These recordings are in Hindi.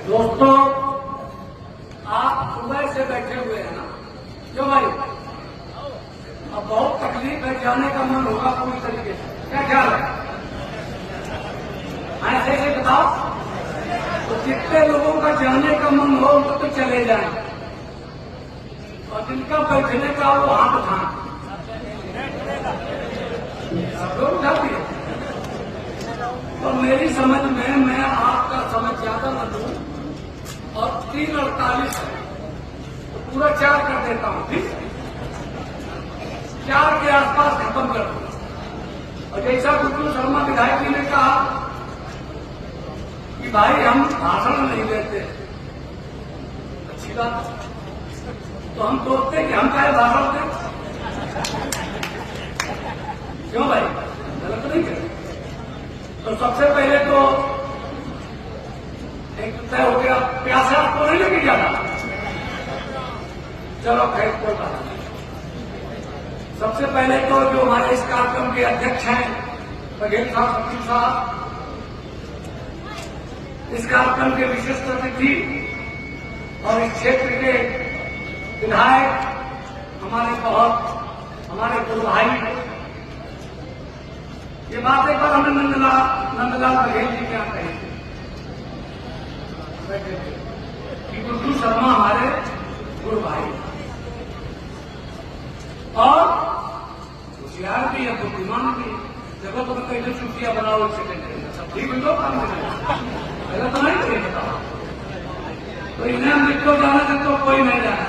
दोस्तों, आप सुबह से बैठे हुए हैं ना, क्यों भाई? अब बहुत तकलीफ है, जाने का मन होगा पूरी तरीके से, क्या ख्याल है? ऐसे ही बताओ, तो जितने लोगों का जाने का मन हो तो चले जाएं, और जिनका बैठने का वो हाथ उठाएं। लोग उठाती है। तो मेरी समझ में मैं आपका समय ज्यादा न दूं, और 3:48 है तो पूरा 4 कर देता हूं, ठीक? 4 के आसपास खत्म कर दूंगा। और जैसा गुड्डू शर्मा विधायक जी ने कहा कि भाई हम भाषण नहीं देते, अच्छी बात, तो हम सोचते कि हम क्या भाषण दें? क्यों भाई, गलत नहीं करें? तो सबसे पहले तो एक तय हो गया, प्यासा आपको नहीं लगी जाना, चलो खैर कोई बात नहीं। सबसे पहले तो जो हमारे इस कार्यक्रम के अध्यक्ष हैं बघेल साहब, सचिव साहब, इस कार्यक्रम के विशिष्ट अतिथि और इस क्षेत्र के विधायक, हमारे गुरु भाई, ये बात एक बार हमें नंदलाल बघेल जी क्या कही कि गुड्डू शर्मा हमारे गुरु भाई, और होशियार भी है, बुद्धिमान भी, जगह तो कैसे छुट्टियां बनाओ, सब ठीक हो काम पहले तो नहीं करिए, बताओ। तो इन्हें हम लिख को जाना है तो कोई नहीं जाना,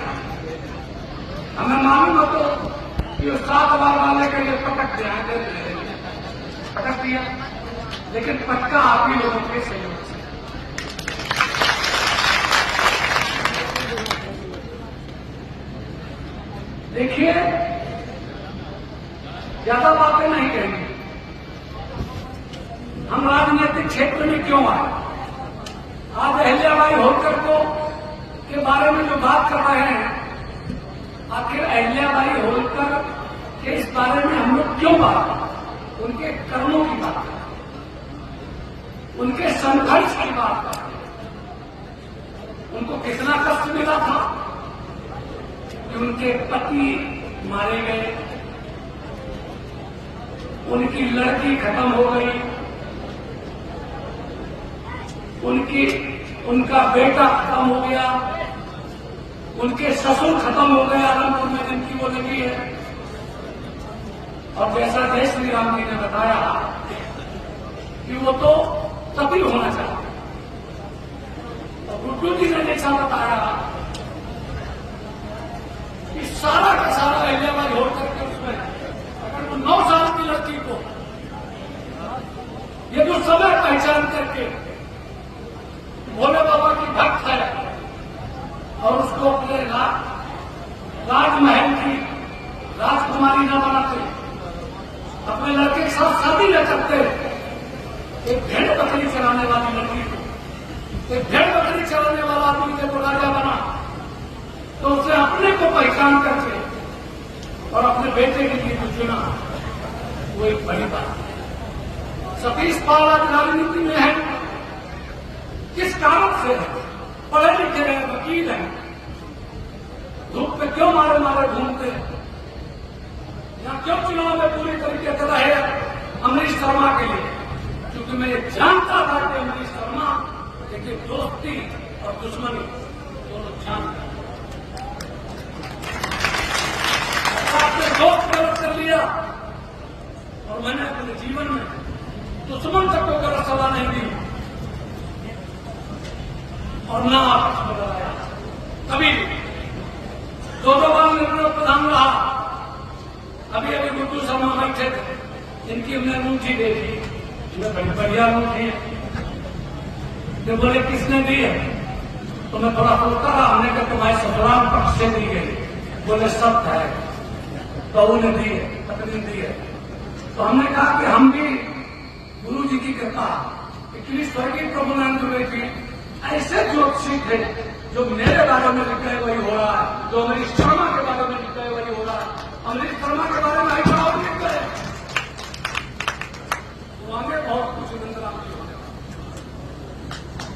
हमें मालूम है तो ये 7 बार वाले का ये पटक दिया, लेकिन पटका आप ही लोगों के सहयोग से। देखिए, ज्यादा बातें नहीं कहेंगे, हम राजनीतिक क्षेत्र में क्यों आए। आज अहिल्याबाई होलकर के बारे में जो बात कर रहे हैं, आखिर अहिल्याबाई होलकर के इस बारे में हम लोग क्यों बात करें? उनके कर्मों की बात करें, उनके संघर्ष की बात करें, उनको कितना कष्ट मिला था कि उनके पति मारे गए, उनकी लड़की खत्म हो गई, उनका बेटा खत्म हो गया, उनके ससुर खत्म हो गए आलमपुर में जिनकी वो लगी है। और जैसा जय श्री राम जी ने बताया कि वो तो तभी होना चाहिए, और गुड्डू जी ने जैसा बताया कि सारा का सारा अहिल्याबाई होलकर के उसमें अगर वो 9 साल की लड़की को ये जो समय पहचान करके भोले बाबा की भक्त है और उसको अपने राजमहल की राजकुमारी न बनाते, अपने लड़के के साथ शादी न करते, एक भेड़ बकरी चलाने वाली लड़की को, एक भेड़ बकरी चलाने वाला आदमी जब राजा बना तो उसने अपने को पहचान करके और अपने बेटे के लिए कुछ चुना, वो एक बड़ी बात। सतीश पाल आज राजनीति में है, किस कारण से है? पढ़े लिखे हैं, वकील हैं, धूप पे क्यों मारे घूमते हैं? यहाँ क्यों चुनाव में पूरी तरीके से रहे अमरीश शर्मा के लिए? क्योंकि मैं ये जानता था कि अमरीश शर्मा देखिए दोस्ती और दुश्मनी दोनों जानता, आपने दोस्त गलत कर लिया, और मैंने अपने जीवन में दुश्मन तक को गलत सलाह नहीं दी, और ना आपस में लड़ाया कभी। 2 बार निर्मल प्रधान रहा, अभी गुड्डू शर्मा बैठे थे, जिनकी हमने अंगूठी देखी, बड़ी बढ़िया अंगूठी है, जब बोले किसने दी है तो मैं थोड़ा सोचता रहा, हमने कहा तुम्हारे ससुराल पक्ष से दी गई, बोले सत्य है, बहू ने दी है, पत्नी दी है। तो हमने कहा कि हम भी गुरु जी की कृपा, इतनी स्वर्गीय प्रभुनंद जी ऐसे ज्योतिषी थे जो मेरे बारे में लिखा है वही हो रहा है, जो अमरीश शर्मा के बारे में लिखा है वही हो रहा है। अमरीश शर्मा के बारे में आई और लिख गए, वो आगे बहुत कुछ नंदलाल जी होने वाले,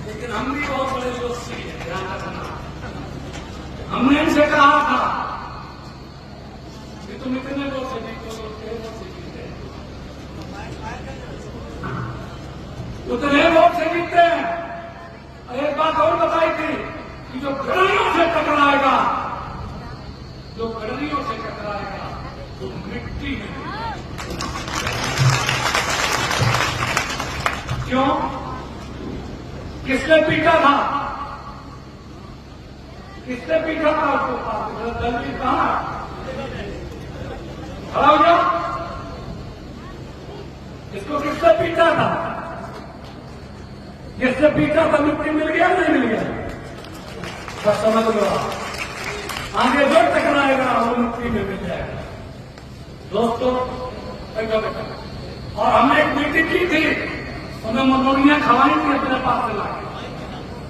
लेकिन हम भी बहुत बड़े सी है, ध्यान रखना। हमने इनसे कहा था कि तुम इतने वोट से जीतो, उतने वोट से जीते, उतने वोट से जीतते हैं। एक बात और बताई थी कि जो गड़रियों से टकराएगा, जो गड़रियों से टकराएगा वो मिट्टी में। क्यों? किसने पीटा था? किसने पीटा था उसको? दलवीर कहां? खड़ा हो जाओ। इसको किसने पीटा था? जिससे पीटा था मिट्टी मिल गया नहीं मिल गया? बस समझ लो, आगे जो टकराएगा वो मिट्टी में मिल जाएगा। दोस्तों, बेटा, और हमने एक मीटिंग की थी, उन्हें मनोरियां खवाई थी अपने पास से लाके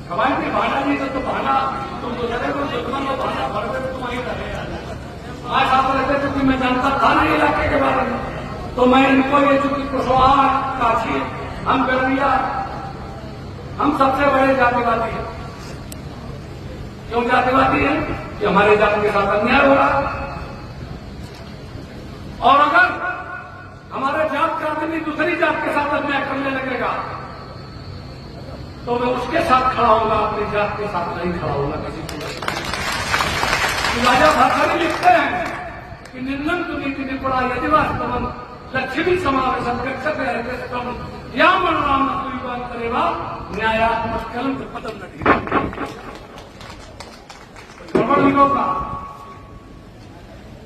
खवाई थी। भाड़ा नहीं तो भाड़ा तुम तो जगह को दुश्मन को भाड़ा भरते तुम वहीं रहे। आज आप रहते क्योंकि मैं जानता था नहीं इलाके के बारे में, तो मैं इनको ये चूंकि कुशवाहा, काशी, हम गड़रिया, हम सबसे बड़े जातिवादी हैं। क्यों जातिवादी हैं? कि हमारे जाति के साथ अन्याय हो रहा है, और अगर हमारे जात का आदमी दूसरी जात के साथ अन्याय करने लगेगा तो मैं उसके साथ खड़ा होगा, अपनी जात के साथ नहीं खड़ा होगा किसी को। राजा भाषा लिखते हैं कि निर्णम तो नीति निपुणा यदिवास्तवम लक्ष्मी समावेश या मन राम नकुल करेगा न्यायात्मक कलम पदम नहीं गड़बड़ नहीं होगा।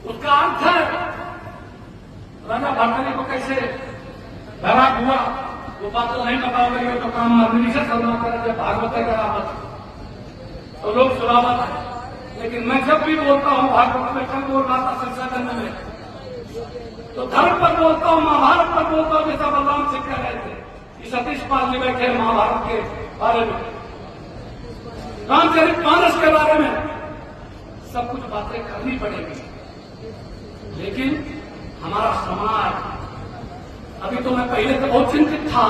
उसका अर्थ है राजा भागवती को कैसे भराक हुआ वो बात तो नहीं बताओगे, ये तो काम आदमी से करना करे। जब भागवत का रावत तो लोग सुनावत है, लेकिन मैं जब भी बोलता हूँ भागवत में, कल बोल रहा था संशोधन में, तो धर्म पर बोलता हूँ, महाभारत पर बोलता हूँ, जैसा बलराम सिंह कह रहे थे कि सतीश पाल जी बैठे महाभारत के बारे में, रामचरितमानस के बारे में सब कुछ बातें करनी पड़ेगी। लेकिन हमारा समाज, अभी तो मैं पहले तो बहुत चिंतित था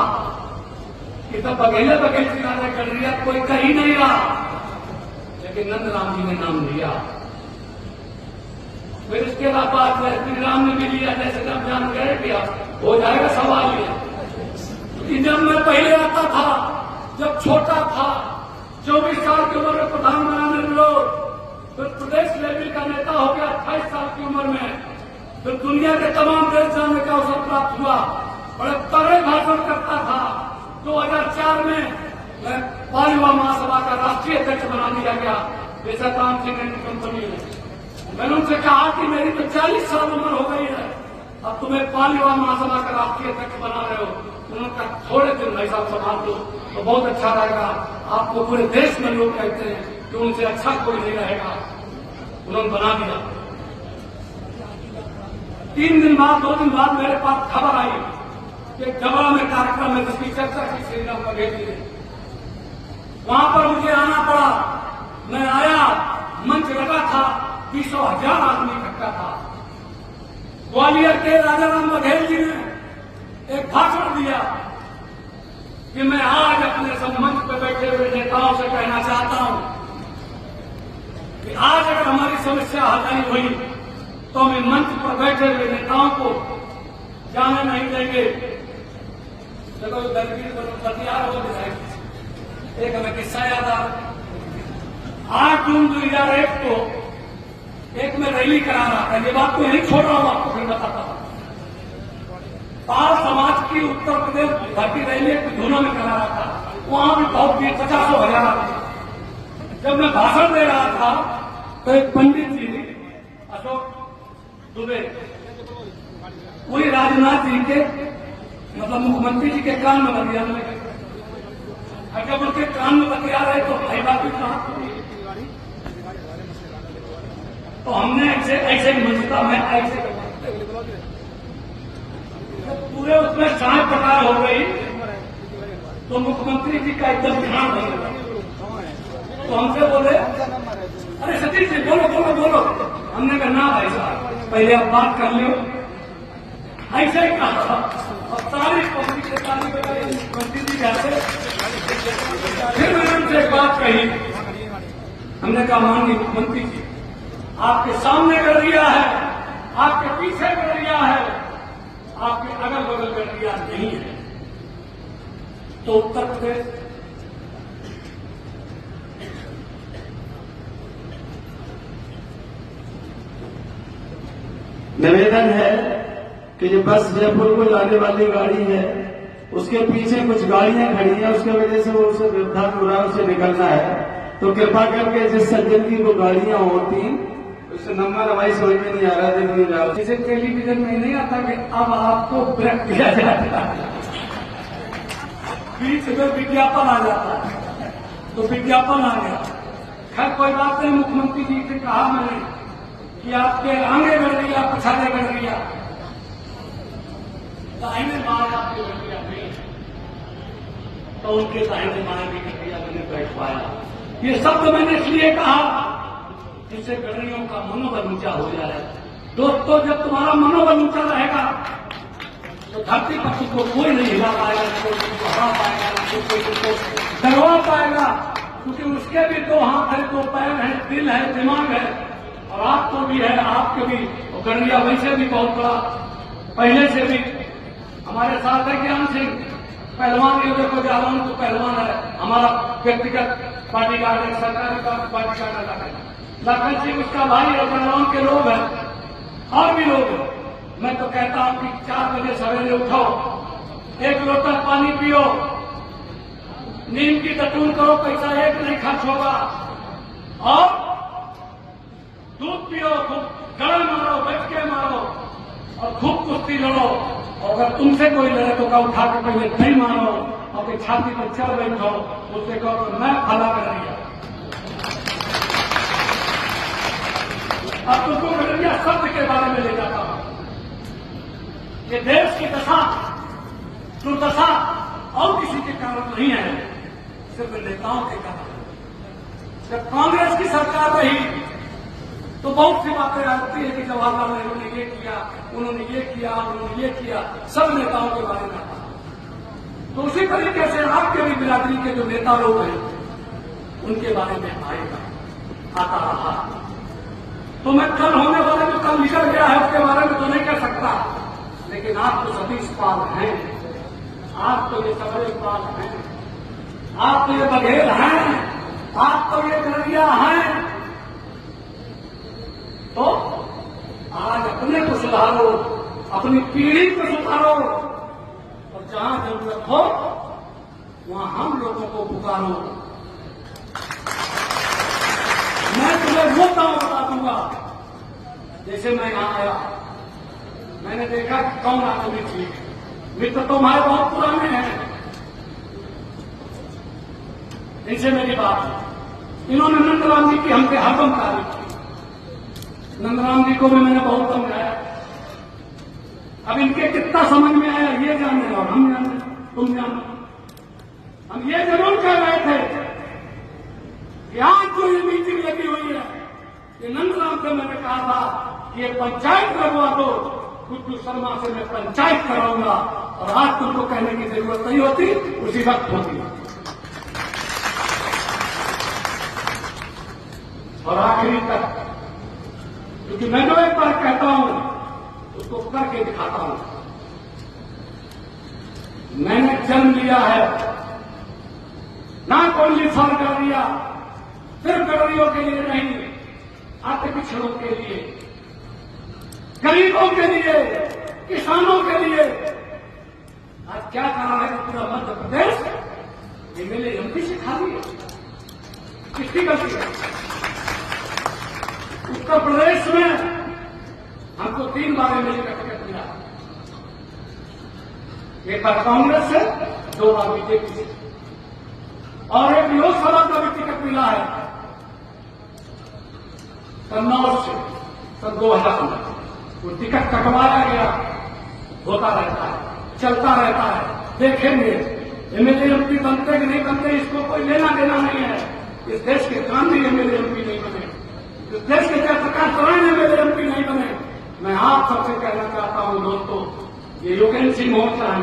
कि तब बघेले बघेल राजा गड़रिया कोई कहीं नहीं रहा, लेकिन नंदराम जी ने नाम लिया। फिर इसके बाद श्री राम ने भी लिया, जैसे जब जान गए दिया हो जाएगा सवाल ये। क्योंकि जब मैं पहले आता था, जब छोटा था, 24 साल की उम्र में प्रधान बनाने लोग, फिर प्रदेश लेवल का नेता हो गया 28 साल की उम्र में, फिर दुनिया के तमाम देश जाने का अवसर प्राप्त हुआ, बड़े तगड़े भाषण करता था। 2004 में मैं 5वां महासभा का राष्ट्रीय अध्यक्ष बना दिया गया बेसराम सिंह कंपनी में। मैंने उनसे कहा कि मेरी तो 40 साल उम्र हो गई है, अब तुम्हें 5वां महासभा का राष्ट्रीय अध्यक्ष बना रहे हो। उन्होंने कहा थोड़े दिन भाई साहब संभाल दो तो बहुत अच्छा रहेगा, आपको पूरे देश में लोग कहते हैं कि उनसे अच्छा कोई नहीं रहेगा। उन्होंने बना दिया। 3 दिन बाद, 2 दिन बाद मेरे पास खबर आई कि डबरा में कार्यक्रम में जिसकी चर्चा की श्री राम बघेल जी ने, वहां पर मुझे आना पड़ा। मैं आया, मंच लगा था, 20,000 आदमी इकट्ठा था। ग्वालियर के राजा राम बघेल जी ने एक भाषण दिया कि मैं आज अपने सब मंच पर बैठे हुए नेताओं से कहना चाहता हूं कि आज अगर हमारी समस्या हल नहीं हुई तो हम मंच पर बैठे हुए नेताओं को जाने नहीं देंगे। देखो तैयार हो जाए। एक हमें किस्सा याद आ, 8 जून 2001 को एक में रैली करा रहा था। ये बात तो यही छोड़ रहा हूं, आपको फिर बताता हूं। पाल समाज की उत्तर प्रदेश भर्ती रैली धुनों में करा रहा था, वहां भी बहुत भीड़, 50,000 आदमी। जब मैं भाषण दे रहा था तो एक पंडित जी अशोक दुबे पूरी राजनाथ जी के मतलब मुख्यमंत्री जी के कान में बतिया रहे। जब उनके कान में बतिया रहे तो भाई बात भी कहा, तो हमने ऐसे मंचता में ऐसे पूरे उसमें साय प्रकार हो गई तो मुख्यमंत्री जी का एकदम ध्यान नहीं लगा। तो हमसे बोले, अरे सतीश जी बोलो बोलो बोलो। हमने कहा ना भाई साहब, पहले आप बात कर लो। ऐसे ही कहा था और सारी पब्लिक के मुख्यमंत्री जी कहते फिर मैंने उनसे एक बात कही, हमने कहा माननीय मुख्यमंत्री जी, आपके सामने गड़रिया है, आपके पीछे गड़रिया है, आपके अगल बगल गड़रिया नहीं है। तो उत्तर प्रदेश निवेदन है कि जो बस जयपुर को जाने वाली गाड़ी है उसके पीछे कुछ गाड़ियां खड़ी हैं, उसके वजह से वो उसे व्यवधान हो रहा है, उसे निकलना है। तो कृपा करके जिस सज्जन की वो गाड़ियां होती उससे नंबर हमारी समझ में नहीं आ रहा, देख नहीं रहा। जैसे टेलीविजन में नहीं आता कि अब आपको ब्रेक दिया जाता है, बीच में विज्ञापन आ जाता है, तो विज्ञापन आ गया। खैर कोई बात नहीं, मुख्यमंत्री जी से कहा मैंने कि आपके आगे बढ़ रही, आप पछाड़े बढ़ रही, दाहिने बाएं आपके बढ़ रही नहीं, तो उनके दाहिने बाएं भी कर दिया, मैंने बैठ पाया। ये शब्द मैंने इसलिए कहा जिससे गडरियों का मनोबल ऊंचा हो जाए। दोस्तों, जब तुम्हारा मनोबल ऊंचा रहेगा तो धरती पर तुमको कोई नहीं हिला पाएगा, कोई तुमको हरा पाएगा, कोई तुमको डरवा पाएगा, क्योंकि उसके भी दो हाथ है, दो पैर है, दिल है, दिमाग है, और आपको भी है, आपके भी। और गडरिया वैसे भी बहुत बड़ा पहले से भी हमारे साथ है। ज्ञान सिंह पहलवान, ये देखो जालौन तो पहलवान है, हमारा व्यक्तिगत पार्टी का सरकारी पार्टी का लखन सिंह उसका भाई और जालौन के लोग हैं, और भी लोग हैं। मैं तो कहता हूं कि 4 बजे सवेरे उठो, 1 लोटा पानी पियो, नीम की दतून करो, पैसा एक नहीं खर्च होगा, और दूध पियो, खूब गड़ा मारो, बैठ के मारो, और खूब कुश्ती लड़ो। और अगर तुमसे कोई लड़े तो का उठा के पहले नहीं मारो, और छाती पर चढ़ बैठो, उससे कहो तो मैं फला कर दिया। अब तुमको गडरिया शब्द के बारे में ले जाता हूं कि देश की दशा दुर्दशा और किसी के कारण नहीं है, सिर्फ नेताओं के कारण। जब कांग्रेस की सरकार रही तो बहुत सी बातें आती है कि जवाहरलाल नेहरू ने ये किया, उन्होंने ये किया, उन्होंने ये किया, सब नेताओं के बारे में आता। तो उसी तरीके से आपके भी बिरादरी के जो नेता लोग हैं उनके बारे में आएगा, आता रहा। तो मैं कल होने वाले जो कल निकल गया है उसके बारे में तो नहीं कह सकता, लेकिन आप तो सतीश पाल हैं, आप तो ये सबरे पाल हैं, आप तो ये बघेल हैं, आप तो ये गडरिया हैं। तो आज अपने को सुधारो, अपनी पीढ़ी को सुधारो, और जहां जरूरत हो वहां हम लोगों को पुकारो। मैं तुम्हें वो काम बता दूंगा। जैसे मैं यहां आया, मैंने देखा कि कौन आदमी थी, मित्र तो हमारे बहुत पुराने हैं, इनसे मेरी बात। इन्होंने नंदराम जी की हमसे हरदम तारीफ की, नंदराम जी को भी मैंने बहुत समझाया। अब इनके कितना समझ में आया ये जाने, और हम जाने, तुम जानो। हम ये जरूर कह रहे थे कि आज जो ये मीटिंग लगी हुई है, ये नंदराम से मैंने कहा था कि ये पंचायत करवा दो, गुड्डू शर्मा से मैं पंचायत कराऊंगा, और आज तुमको कहने की जरूरत नहीं होती, उसी वक्त होती। और आखिरी तक, क्योंकि मैं जो एक बार कहता हूं उसको करके दिखाता हूं। मैंने जन्म लिया है ना कोई फल कर दिया, सिर्फ गडरियों के लिए नहीं, आते पिछड़ों के लिए, गरीबों के लिए, किसानों के लिए। आज क्या कहा है कि पूरा मध्य प्रदेश एमएलए एमपी से खाली है, किसकी गलती है? उत्तर प्रदेश में हमको 3 बार एमएलए का टिकट मिला, एक बार कांग्रेस से, 2 बार बीजेपी से, और एक लोकसभा का भी टिकट मिला है कन्नौज से सन 2015। वो टिकट कटवाया गया, होता रहता है, चलता रहता है, देखेंगे एमएलए एमपी बनते कि नहीं बनते, इसको कोई लेना देना नहीं है। इस देश के गांधी एमएलए एमपी नहीं बने, इस देश के जयप्रकाश नारायण एमएलए एमपी नहीं बने। मैं आप सबसे कहना चाहता हूं दोस्तों, ये योगेंद्र सिंह हो, चाहे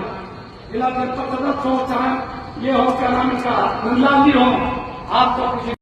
जिला जनपद सदस्य हो, चाहे ये हो क्या नाम इसका नंदलाल जी हो, आपको कुछ